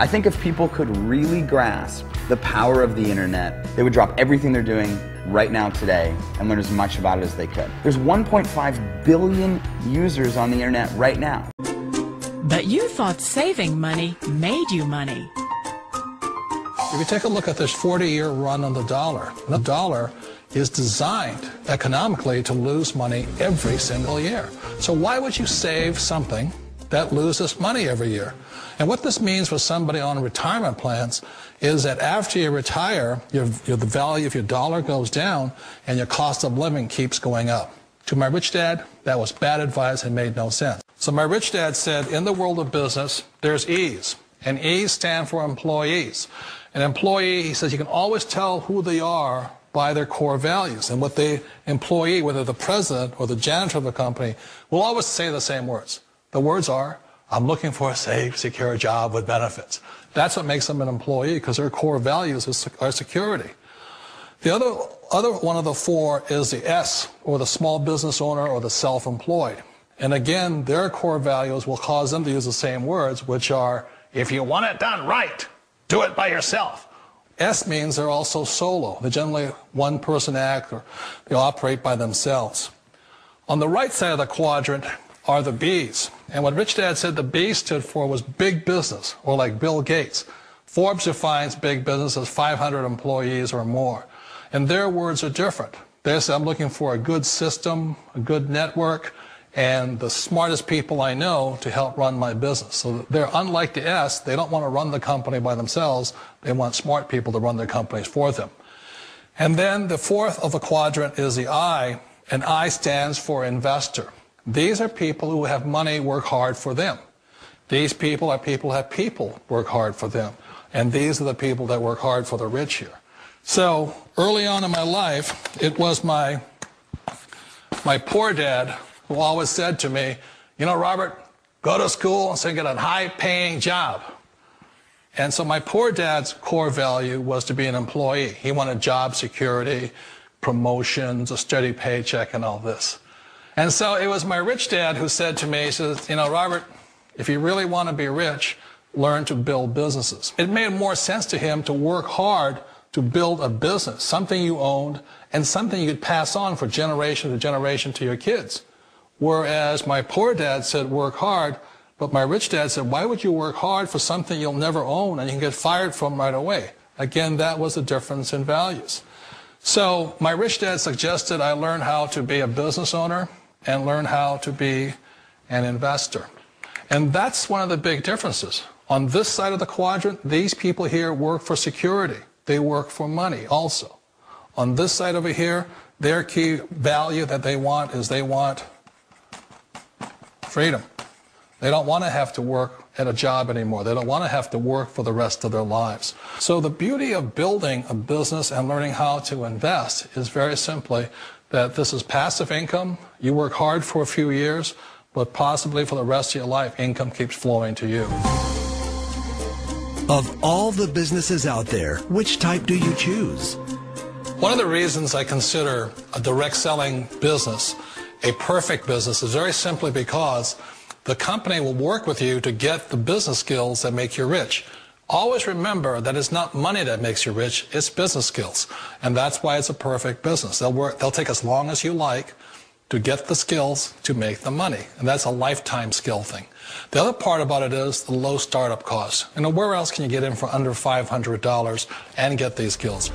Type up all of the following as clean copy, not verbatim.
I think if people could really grasp the power of the internet, they would drop everything they're doing right now today and learn as much about it as they could. There's 1.5 billion users on the internet right now. But you thought saving money made you money. If you take a look at this 40-year run on the dollar is designed economically to lose money every single year. So why would you save something that loses money every year? And what this means for somebody on retirement plans is that after you retire, the value of your dollar goes down and your cost of living keeps going up. To my rich dad, that was bad advice and made no sense. So my rich dad said, in the world of business, there's E's, and E's stand for employees. An employee, he says, you can always tell who they are by their core values. And what the employee, whether the president or the janitor of the company, will always say the same words. The words are, I'm looking for a safe, secure job with benefits. That's what makes them an employee, because their core values are security. The other one of the four is the S, or the small business owner or the self-employed. And again, their core values will cause them to use the same words, which are, if you want it done right, do it by yourself. S means they're also solo. They're generally one-person act, or they operate by themselves. On the right side of the quadrant are the B's. And what Rich Dad said the B stood for was big business, or like Bill Gates. Forbes defines big business as 500 employees or more. And their words are different. They say, I'm looking for a good system, a good network, and the smartest people I know to help run my business. So they're unlike the S. They don't want to run the company by themselves. They want smart people to run their companies for them. And then the fourth of the quadrant is the I, and I stands for investor. These are people who have money work hard for them. These people are people who have people work hard for them. And these are the people that work hard for the rich here. So early on in my life, it was my poor dad who always said to me, you know, Robert, go to school and so get a high-paying job. And so my poor dad's core value was to be an employee. He wanted job security, promotions, a steady paycheck, and all this. And so it was my rich dad who said to me, he says, you know, Robert, if you really want to be rich, learn to build businesses. It made more sense to him to work hard to build a business, something you owned, and something you could pass on for generation to generation to your kids. Whereas my poor dad said work hard, but my rich dad said, why would you work hard for something you'll never own and you can get fired from right away? Again, that was the difference in values. So my rich dad suggested I learn how to be a business owner and learn how to be an investor. And that's one of the big differences. On this side of the quadrant, these people here work for security. They work for money also. On this side over here, their key value that they want is they want freedom. They don't want to have to work at a job anymore. They don't want to have to work for the rest of their lives. So the beauty of building a business and learning how to invest is very simply that this is passive income. You work hard for a few years, but possibly for the rest of your life, income keeps flowing to you. Of all the businesses out there, which type do you choose? One of the reasons I consider a direct selling business a perfect business is very simply because the company will work with you to get the business skills that make you rich. Always remember that it's not money that makes you rich, it's business skills. And that's why it's a perfect business. They'll take as long as you like to get the skills to make the money. And that's a lifetime skill thing. The other part about it is the low startup cost. You know, where else can you get in for under $500 and get these skills?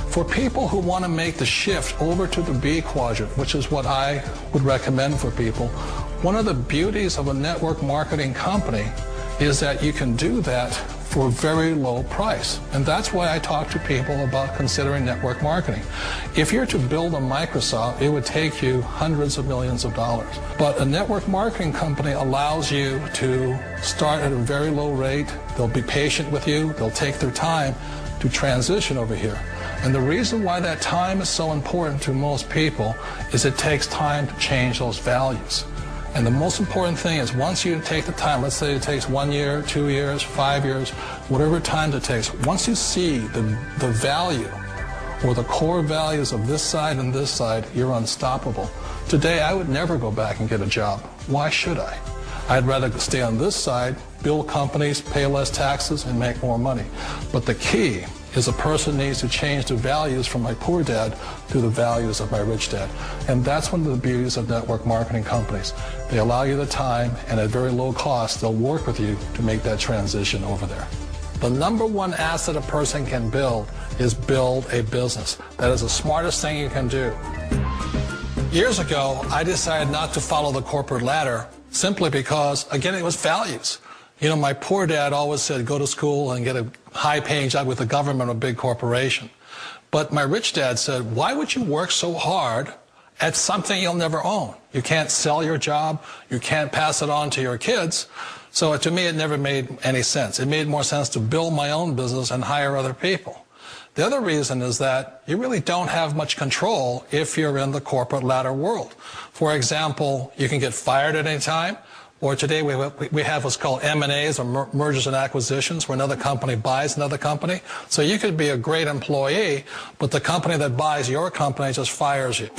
For people who want to make the shift over to the B quadrant, which is what I would recommend for people, one of the beauties of a network marketing company is that you can do that for a very low price. And that's why I talk to people about considering network marketing. If you're to build a Microsoft, it would take you hundreds of millions of dollars. But a network marketing company allows you to start at a very low rate. They'll be patient with you. They'll take their time to transition over here. And the reason why that time is so important to most people is it takes time to change those values. And the most important thing is once you take the time, let's say it takes 1 year, 2 years, 5 years, whatever time it takes, once you see the value or the core values of this side and this side, you're unstoppable. Today, I would never go back and get a job. Why should I? I'd rather stay on this side build companies, pay less taxes, and make more money. But the key is a person needs to change the values from my poor dad to the values of my rich dad. And that's one of the beauties of network marketing companies. They allow you the time, and at very low cost, they'll work with you to make that transition over there. The number one asset a person can build is build a business. That is the smartest thing you can do. Years ago, I decided not to follow the corporate ladder simply because, again, it was values. You know, my poor dad always said, go to school and get a high-paying job with the government or a big corporation. But my rich dad said, why would you work so hard at something you'll never own? You can't sell your job. You can't pass it on to your kids. So to me, it never made any sense. It made more sense to build my own business and hire other people. The other reason is that you really don't have much control if you're in the corporate ladder world. For example, you can get fired at any time. Or today we have what's called M&As, or mergers and acquisitions, where another company buys another company. So you could be a great employee, but the company that buys your company just fires you.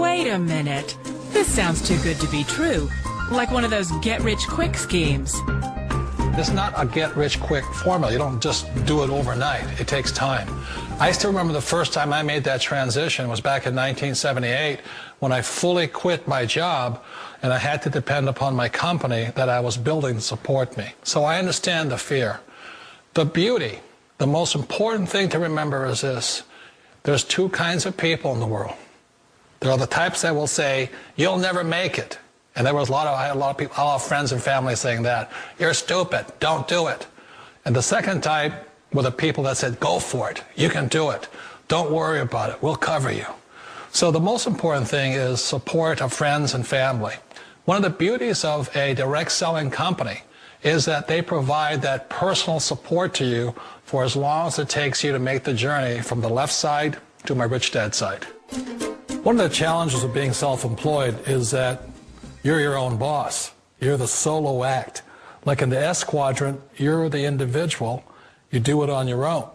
Wait a minute. This sounds too good to be true. Like one of those get-rich-quick schemes. It's not a get-rich-quick formula. You don't just do it overnight. It takes time. I still remember the first time I made that transition was back in 1978 when I fully quit my job and I had to depend upon my company that I was building to support me. So I understand the fear. The beauty, the most important thing to remember is this. There's two kinds of people in the world. There are the types that will say, you'll never make it. And there was I had a lot of people, a lot of friends and family saying that. You're stupid. Don't do it. And the second type were the people that said, go for it. You can do it. Don't worry about it. We'll cover you. So the most important thing is support of friends and family. One of the beauties of a direct selling company is that they provide that personal support to you for as long as it takes you to make the journey from the left side to my rich dad side. One of the challenges of being self-employed is that you're your own boss. You're the solo act. Like in the S quadrant, you're the individual. You do it on your own.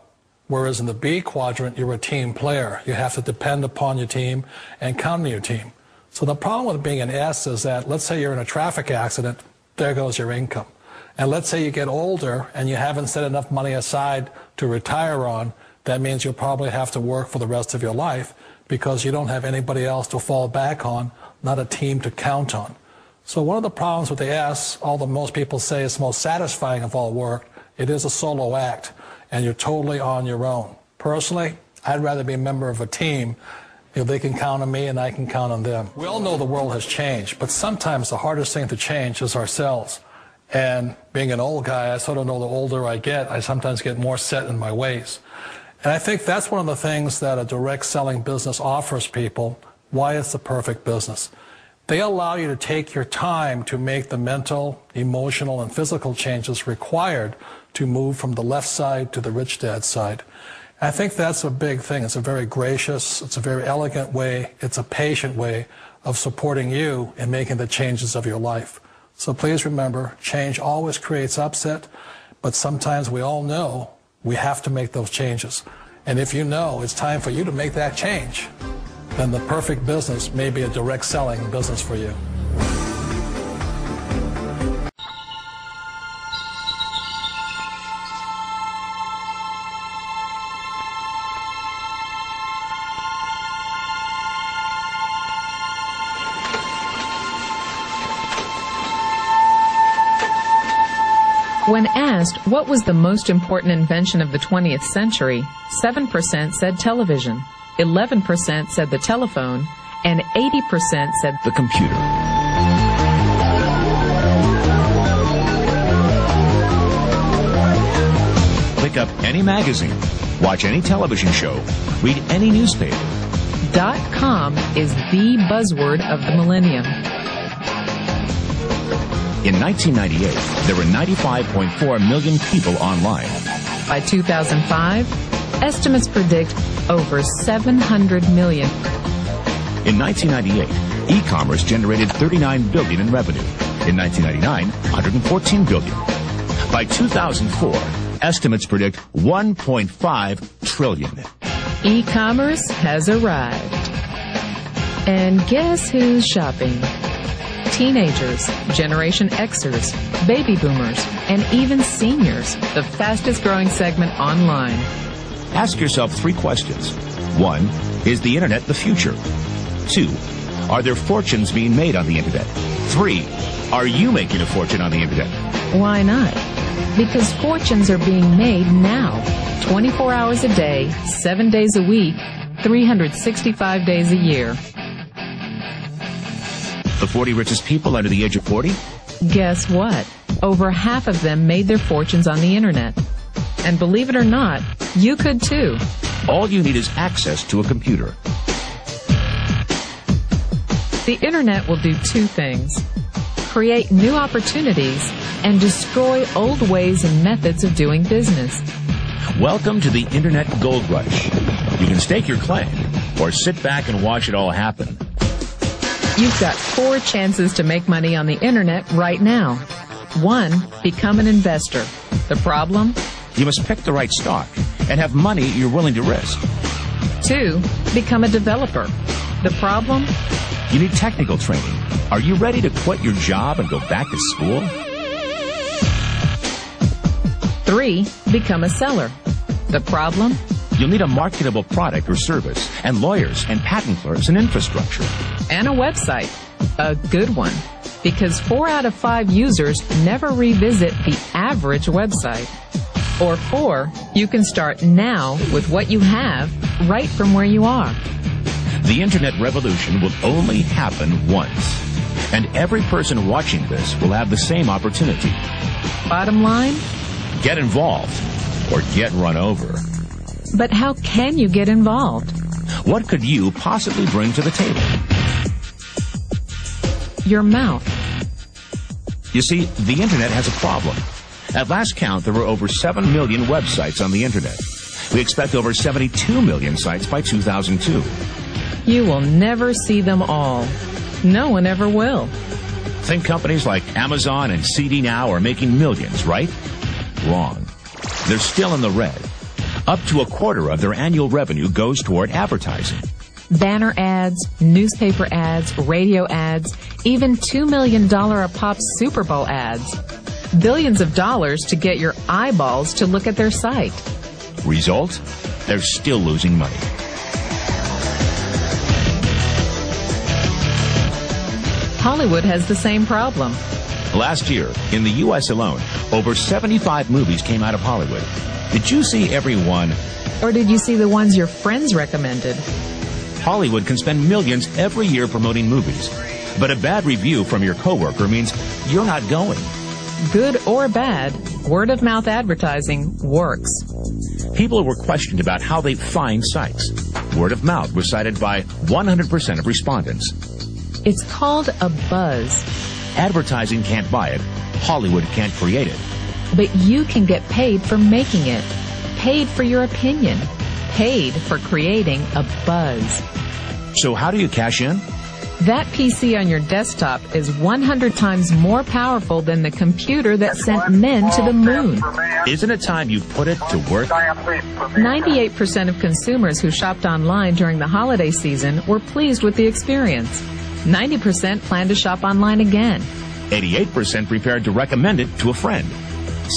Whereas in the B quadrant, you're a team player. You have to depend upon your team and count on your team. So the problem with being an S is that, let's say you're in a traffic accident, there goes your income. And let's say you get older and you haven't set enough money aside to retire on, that means you'll probably have to work for the rest of your life because you don't have anybody else to fall back on, not a team to count on. So one of the problems with the S, although most people say it's the most satisfying of all work, it is a solo act, and you're totally on your own. Personally, I'd rather be a member of a team. You know, they can count on me and I can count on them. We all know the world has changed, but sometimes the hardest thing to change is ourselves. And being an old guy, I sort of know the older I get, I sometimes get more set in my ways. And I think that's one of the things that a direct selling business offers people, why it's the perfect business. They allow you to take your time to make the mental, emotional, and physical changes required to move from the left side to the rich dad side. I think that's a big thing. It's a very gracious, it's a very elegant way, it's a patient way of supporting you in making the changes of your life. So please remember, change always creates upset, but sometimes we all know we have to make those changes. And if you know it's time for you to make that change, then the perfect business may be a direct selling business for you. When asked what was the most important invention of the 20th century, 7% said television, 11% said the telephone, and 80% said the computer. Pick up any magazine, watch any television show, read any newspaper. .com is the buzzword of the millennium. In 1998, there were 95.4 million people online. By 2005, estimates predict over 700 million. In 1998, e-commerce generated $39 billion in revenue. In 1999, $114 billion. By 2004, estimates predict $1.5 trillion. E-commerce has arrived. And guess who's shopping? teenagers, Generation Xers, baby boomers, and even seniors, the fastest growing segment online. Ask yourself 3 questions. 1, is the internet the future? 2, are there fortunes being made on the internet? 3, are you making a fortune on the internet? Why not? Because fortunes are being made now, 24 hours a day, 7 days a week, 365 days a year. The 40 richest people under the age of 40? Guess what? Over half of them made their fortunes on the internet. And believe it or not, you could too. All you need is access to a computer. The internet will do 2 things: create new opportunities and destroy old ways and methods of doing business. Welcome to the Internet Gold Rush. You can stake your claim or sit back and watch it all happen. You've got 4 chances to make money on the internet right now. 1, become an investor. The problem? You must pick the right stock and have money you're willing to risk. 2, become a developer. The problem? You need technical training. Are you ready to quit your job and go back to school? 3, become a seller. The problem? You'll need a marketable product or service, and lawyers and patent clerks and infrastructure. And a website. A good one. Because 4 out of 5 users never revisit the average website. Or 4, you can start now with what you have right from where you are. The internet revolution will only happen once. And every person watching this will have the same opportunity. Bottom line? Get involved or get run over. But how can you get involved? What could you possibly bring to the table? Your mouth. You see, the internet has a problem. At last count, there were over 7 million websites on the internet. We expect over 72 million sites by 2002. You will never see them all. No one ever will. Think companies like Amazon and CD Now are making millions, right? Wrong. They're still in the red. Up to a quarter of their annual revenue goes toward advertising. Banner ads, newspaper ads, radio ads, even $2 million a pop Super Bowl ads. Billions of dollars to get your eyeballs to look at their site. Result? They're still losing money. Hollywood has the same problem. Last year, in the U.S. alone, over 75 movies came out of Hollywood. Did you see every one? Or did you see the ones your friends recommended? Hollywood can spend millions every year promoting movies. But a bad review from your coworker means you're not going. Good or bad, word-of-mouth advertising works. People were questioned about how they find sites. Word of mouth was cited by 100% of respondents. It's called a buzz. Advertising can't buy it. Hollywood can't create it. But you can get paid for making it. Paid for your opinion. Paid for creating a buzz. So how do you cash in? That PC on your desktop is 100 times more powerful than the computer that sent men to the moon. Isn't it time you put it to work? 98% of consumers who shopped online during the holiday season were pleased with the experience. 90% plan to shop online again. 88% prepared to recommend it to a friend.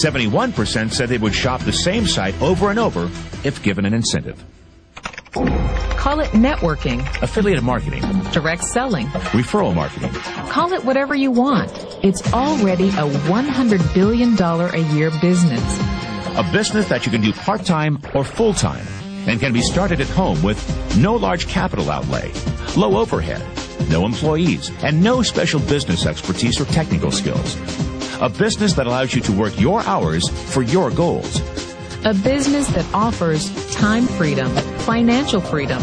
71% said they would shop the same site over and over if given an incentive. Call it networking, Affiliate marketing, direct selling, referral marketing. call it whatever you want. It's already a $100 billion a year business. A business that you can do part-time or full-time and can be started at home with no large capital outlay, low overhead, no employees, and no special business expertise or technical skills. A business that allows you to work your hours for your goals. A business that offers time freedom, financial freedom,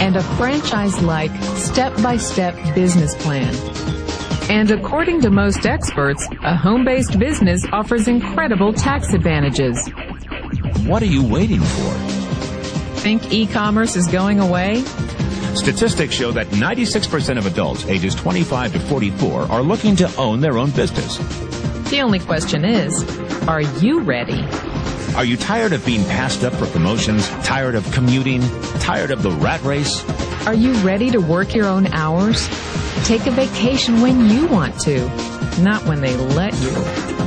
and a franchise-like, step-by-step business plan. And according to most experts, a home-based business offers incredible tax advantages. What are you waiting for? Think e-commerce is going away? Statistics show that 96% of adults ages 25 to 44 are looking to own their own business. The only question is, are you ready? Are you tired of being passed up for promotions? Tired of commuting? Tired of the rat race? Are you ready to work your own hours? Take a vacation when you want to, not when they let you.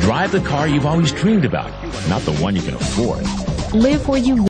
Drive the car you've always dreamed about, not the one you can afford. Live where you